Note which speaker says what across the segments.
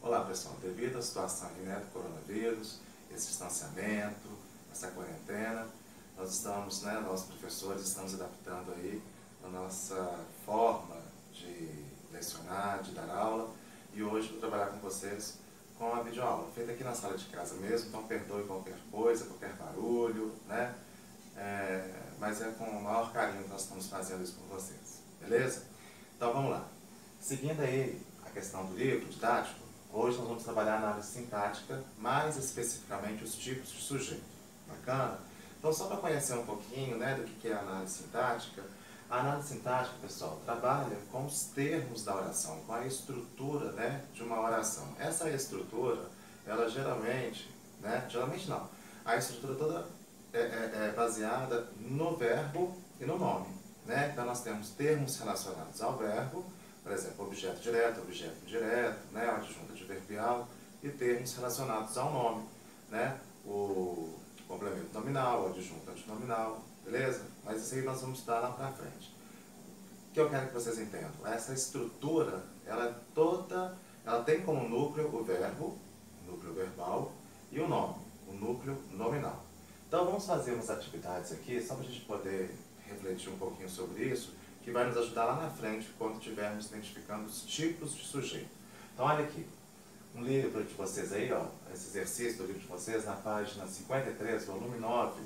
Speaker 1: Olá pessoal, devido à situação aí, do coronavírus, esse distanciamento, essa quarentena, nós estamos, nós professores estamos adaptando aí a nossa forma de lecionar, de dar aula, e hoje vou trabalhar com vocês com a videoaula, feita aqui na sala de casa mesmo, então perdoe qualquer coisa, qualquer barulho, mas é com o maior carinho que nós estamos fazendo isso com vocês, beleza? Então vamos lá. Seguindo aí a questão do livro didático, hoje nós vamos trabalhar a análise sintática, mais especificamente os tipos de sujeito. Bacana? Então, só para conhecer um pouquinho do que é a análise sintática, a análise sintática, pessoal, trabalha com os termos da oração, com a estrutura de uma oração. Essa estrutura, ela geralmente não, a estrutura toda é baseada no verbo e no nome. Então, nós temos termos relacionados ao verbo, por exemplo, objeto direto, objeto indireto, adjunto adverbial, e termos relacionados ao nome, o complemento nominal, o adjunto antinominal, beleza? Mas isso aí nós vamos estudar lá pra frente. O que eu quero que vocês entendam? Essa estrutura, ela tem como núcleo o verbo, o núcleo verbal, e o nome, o núcleo nominal. Então vamos fazer umas atividades aqui, só para a gente poder refletir um pouquinho sobre isso, que vai nos ajudar lá na frente, quando estivermos identificando os tipos de sujeito. Então, olha aqui, um livro de vocês aí, esse exercício do livro de vocês, na página 53, volume 9,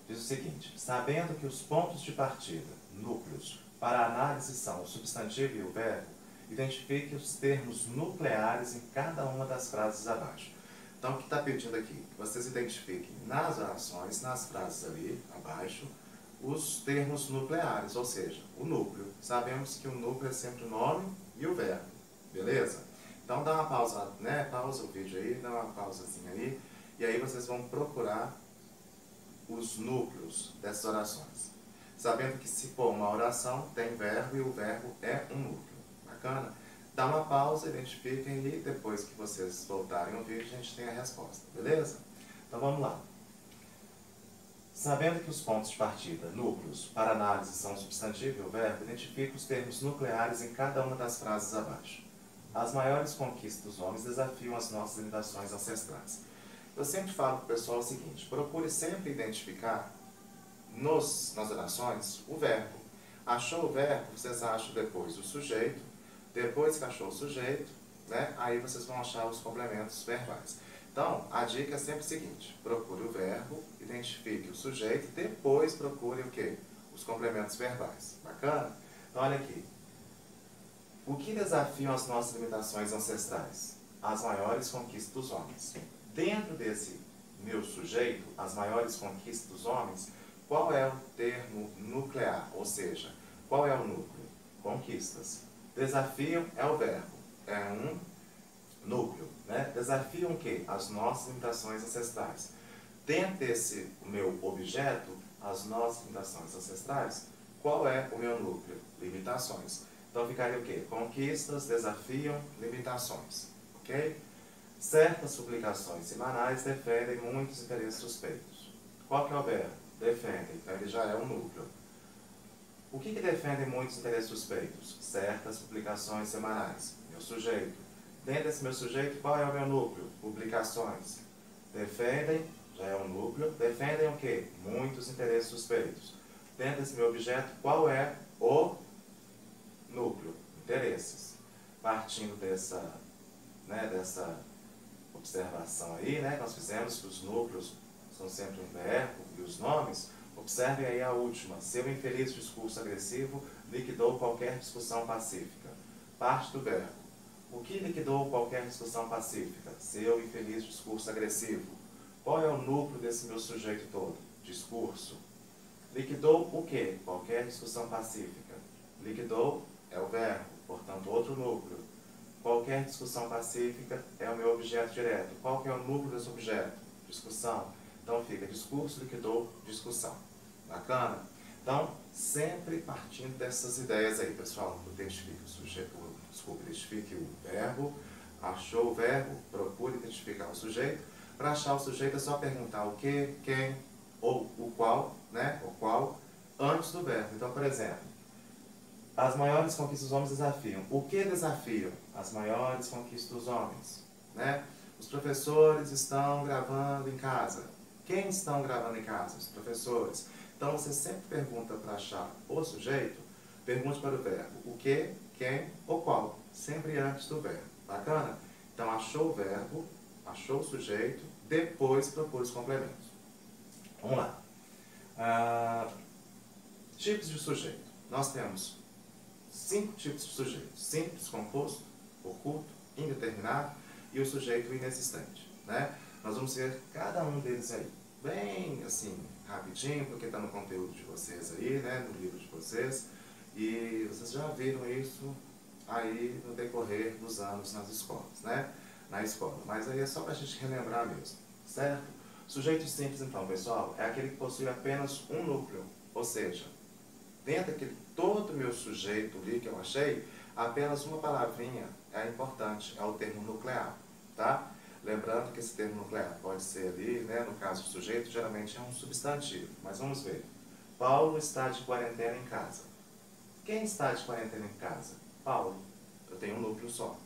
Speaker 1: diz o seguinte: sabendo que os pontos de partida, núcleos, para a análise são o substantivo e o verbo, identifique os termos nucleares em cada uma das frases abaixo. Então, o que está pedindo aqui? Que vocês identifiquem nas orações, nas frases ali, abaixo, os termos nucleares, ou seja, o núcleo. Sabemos que o núcleo é sempre o nome e o verbo, beleza? Então dá uma pausa, pausa o vídeo aí, dá uma pausazinha aí, e aí vocês vão procurar os núcleos dessas orações. Sabendo que se for uma oração, tem verbo e o verbo é um núcleo. Bacana? Dá uma pausa, identifiquem e depois que vocês voltarem ao vídeo, a gente tem a resposta, beleza? Então vamos lá. Sabendo que os pontos de partida, núcleos, para análise são o substantivo e o verbo, identifique os termos nucleares em cada uma das frases abaixo. As maiores conquistas dos homens desafiam as nossas limitações ancestrais. Eu sempre falo para o pessoal o seguinte: procure sempre identificar nas orações o verbo. Achou o verbo, vocês acham depois o sujeito. Depois que achou o sujeito, aí vocês vão achar os complementos verbais. Então, a dica é sempre o seguinte: procure o verbo, identifique o sujeito, depois procure o quê? Os complementos verbais. Bacana? Então, olha aqui. O que desafiam as nossas limitações ancestrais? As maiores conquistas dos homens. Dentro desse meu sujeito, as maiores conquistas dos homens, qual é o termo nuclear? Ou seja, qual é o núcleo? Conquistas. Desafiam é o verbo. É um núcleo. Desafiam o quê? As nossas limitações ancestrais. Dentro desse meu objeto, as nossas limitações ancestrais, qual é o meu núcleo? Limitações. Então ficaria o quê? Conquistas, desafiam, limitações. Ok? Certas publicações semanais defendem muitos interesses suspeitos. Qual que é o verbo? Defendem. Então ele já é um núcleo. O que defendem muitos interesses suspeitos? Certas publicações semanais. Meu sujeito. Dentro desse meu sujeito, qual é o meu núcleo? Publicações. Defendem, já é um núcleo. Defendem o quê? Muitos interesses suspeitos. Dentro desse meu objeto, qual é o núcleo? Interesses. Partindo dessa observação aí, nós fizemos que os núcleos são sempre um verbo e os nomes. Observem aí a última. Seu infeliz discurso agressivo liquidou qualquer discussão pacífica. Parte do verbo. O que liquidou qualquer discussão pacífica? Seu infeliz discurso agressivo. Qual é o núcleo desse meu sujeito todo? Discurso. Liquidou o quê? Qualquer discussão pacífica. Liquidou é o verbo, portanto outro núcleo. Qualquer discussão pacífica é o meu objeto direto. Qual que é o núcleo desse objeto? Discussão. Então fica discurso, liquidou, discussão. Bacana? Então, sempre partindo dessas ideias aí, pessoal. Identifique o sujeito, identifique o verbo. Achou o verbo, procure identificar o sujeito. Para achar o sujeito é só perguntar o que, quem ou o qual, o qual, antes do verbo. Então, por exemplo, As maiores conquistas dos homens desafiam. O que desafiam? As maiores conquistas dos homens, né? Os professores estão gravando em casa. Quem estão gravando em casa? Os professores. Então, você sempre pergunta para achar o sujeito, pergunte para o verbo o que, quem ou qual, sempre antes do verbo. Bacana? Então, achou o verbo, achou o sujeito, depois procure os complementos. Vamos lá. Tipos de sujeito. Nós temos 5 tipos de sujeito: simples, composto, oculto, indeterminado e o sujeito inexistente, né? Nós vamos ver cada um deles aí, bem assim, rapidinho, porque está no conteúdo de vocês aí, né? No livro de vocês. E vocês já viram isso aí no decorrer dos anos nas escolas, né? Na escola. Mas aí é só para a gente relembrar mesmo, certo? Sujeito simples, então, pessoal, é aquele que possui apenas um núcleo, ou seja, dentro daquele todo meu sujeito ali que eu achei, apenas uma palavrinha é importante, é o termo nuclear, tá? Lembrando que esse termo nuclear pode ser ali, né, no caso do sujeito, geralmente é um substantivo, mas vamos ver. Paulo está de quarentena em casa. Quem está de quarentena em casa? Paulo. Eu tenho um núcleo só.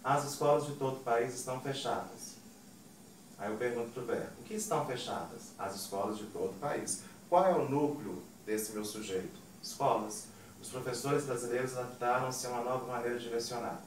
Speaker 1: As escolas de todo o país estão fechadas. Aí eu pergunto para o verbo, o que estão fechadas? As escolas de todo o país. Qual é o núcleo desse meu sujeito? Escolas. Os professores brasileiros adaptaram-se a uma nova maneira de lecionar.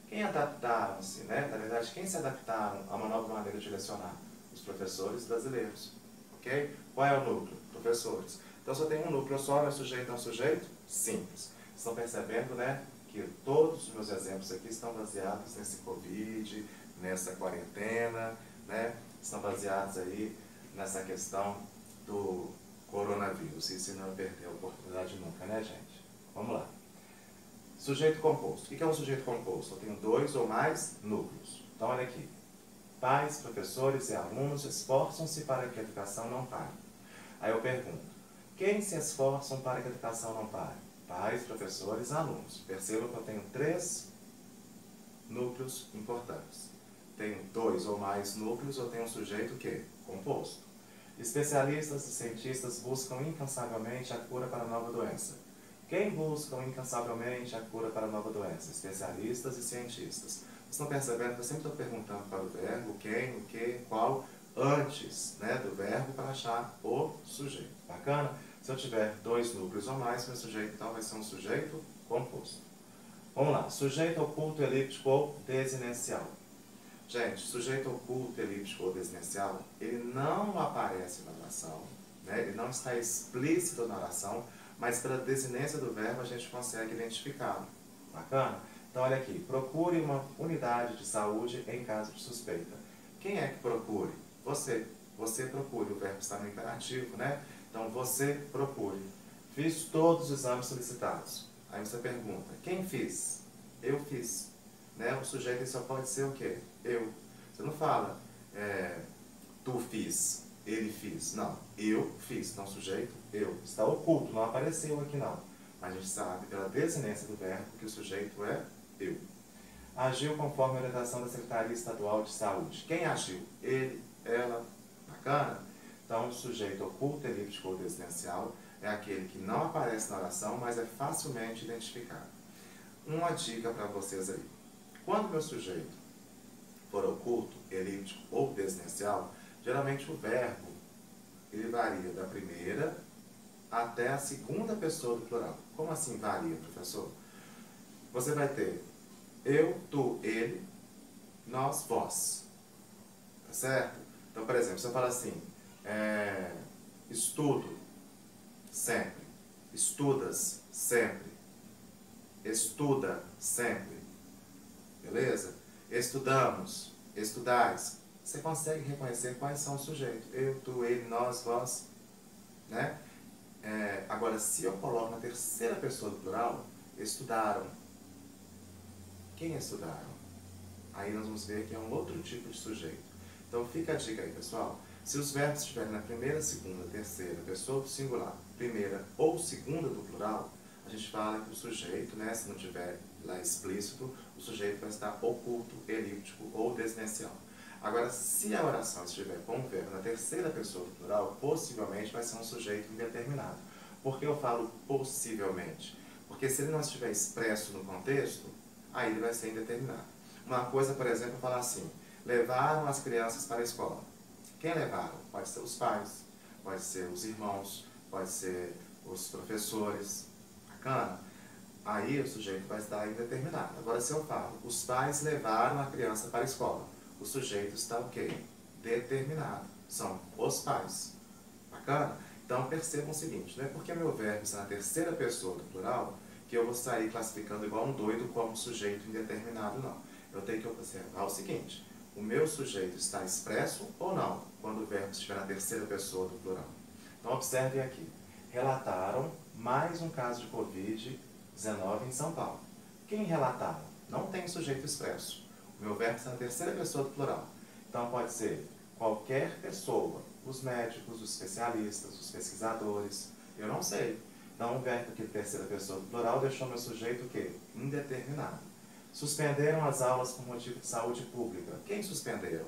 Speaker 1: Quem adaptaram-se, né? Na verdade, quem se adaptaram a uma nova maneira de lecionar? Os professores brasileiros. Ok? Qual é o núcleo? Professores. Então, só tem um núcleo só, meu sujeito é um sujeito simples. Estão percebendo, né, que todos os meus exemplos aqui estão baseados nesse Covid, nessa quarentena, né? Estão baseados aí nessa questão do coronavírus. E se não perder a oportunidade nunca, né, gente? Vamos lá. Sujeito composto. O que é um sujeito composto? Eu tenho 2 ou mais núcleos. Então, olha aqui. Pais, professores e alunos esforçam-se para que a educação não pare. Aí eu pergunto, quem se esforçam para que a educação não pare? Pais, professores e alunos. Percebam que eu tenho 3 núcleos importantes. Tenho 2 ou mais núcleos, eu tenho um sujeito que? Composto. Especialistas e cientistas buscam incansavelmente a cura para a nova doença. Quem buscam incansavelmente a cura para a nova doença? Especialistas e cientistas. Vocês estão percebendo que eu sempre estou perguntando para o verbo quem, o que, qual, antes, né, do verbo para achar o sujeito. Bacana? Se eu tiver 2 núcleos ou mais, meu sujeito então vai ser um sujeito composto. Vamos lá. Sujeito oculto, elíptico ou desinencial. Gente, sujeito oculto, elíptico ou desinencial, ele não aparece na oração, né? Ele não está explícito na oração, mas pela desinência do verbo a gente consegue identificá-lo. Bacana? Então, olha aqui. Procure uma unidade de saúde em caso de suspeita. Quem é que procure? Você. Você procure. O verbo está no imperativo, né? Então, você procure. Fiz todos os exames solicitados. Aí você pergunta, quem fiz? Eu fiz. Né? O sujeito só pode ser o quê? Eu. Você não fala, tu fiz, ele fiz. Não, eu fiz. Então, sujeito, eu. Está oculto, não apareceu aqui não. Mas a gente sabe pela desinência do verbo que o sujeito é eu. Agiu conforme a orientação da Secretaria Estadual de Saúde. Quem agiu? Ele, ela. Bacana? Então, o sujeito oculto, elíptico ou desinencial é aquele que não aparece na oração, mas é facilmente identificado. Uma dica para vocês aí. Quando meu sujeito for oculto, elíptico ou desinencial, geralmente o verbo ele varia da primeira até a segunda pessoa do plural. Como assim varia, professor? Você vai ter eu, tu, ele, nós, vós. Tá certo? Então, por exemplo, se eu falar assim, estudo sempre, estudas sempre, estuda sempre. Beleza? Estudamos, estudais. Você consegue reconhecer quais são os sujeitos. Eu, tu, ele, nós, vós. Né? Agora, se eu coloco na terceira pessoa do plural, estudaram. Quem estudaram? Aí nós vamos ver que é um outro tipo de sujeito. Então fica a dica aí, pessoal. Se os verbos estiverem na primeira, segunda, terceira pessoa do singular, primeira ou segunda do plural, a gente fala que o sujeito, né, se não tiver lá explícito, o sujeito vai estar oculto, elíptico ou desinencial. Agora, se a oração estiver com o verbo na terceira pessoa do plural, possivelmente vai ser um sujeito indeterminado. Por que eu falo possivelmente? Porque se ele não estiver expresso no contexto, aí ele vai ser indeterminado. Uma coisa, por exemplo, falar assim, levaram as crianças para a escola. Quem levaram? Pode ser os pais, pode ser os irmãos, pode ser os professores. Bacana? Aí o sujeito vai estar indeterminado. Agora, se eu falo, os pais levaram a criança para a escola, o sujeito está o quê? Determinado. São os pais. Bacana? Então, percebam o seguinte, não é porque meu verbo está na terceira pessoa do plural que eu vou sair classificando igual um doido como sujeito indeterminado, não. Eu tenho que observar o seguinte, o meu sujeito está expresso ou não, quando o verbo estiver na terceira pessoa do plural. Então, observem aqui. Relataram mais um caso de Covid-19 em São Paulo. Quem relataram? Não tem sujeito expresso. O meu verbo está na terceira pessoa do plural. Então, pode ser qualquer pessoa, os médicos, os especialistas, os pesquisadores, eu não sei. Então, o verbo aqui na terceira pessoa do plural deixou meu sujeito o quê? Indeterminado. Suspenderam as aulas por motivo de saúde pública. Quem suspenderam?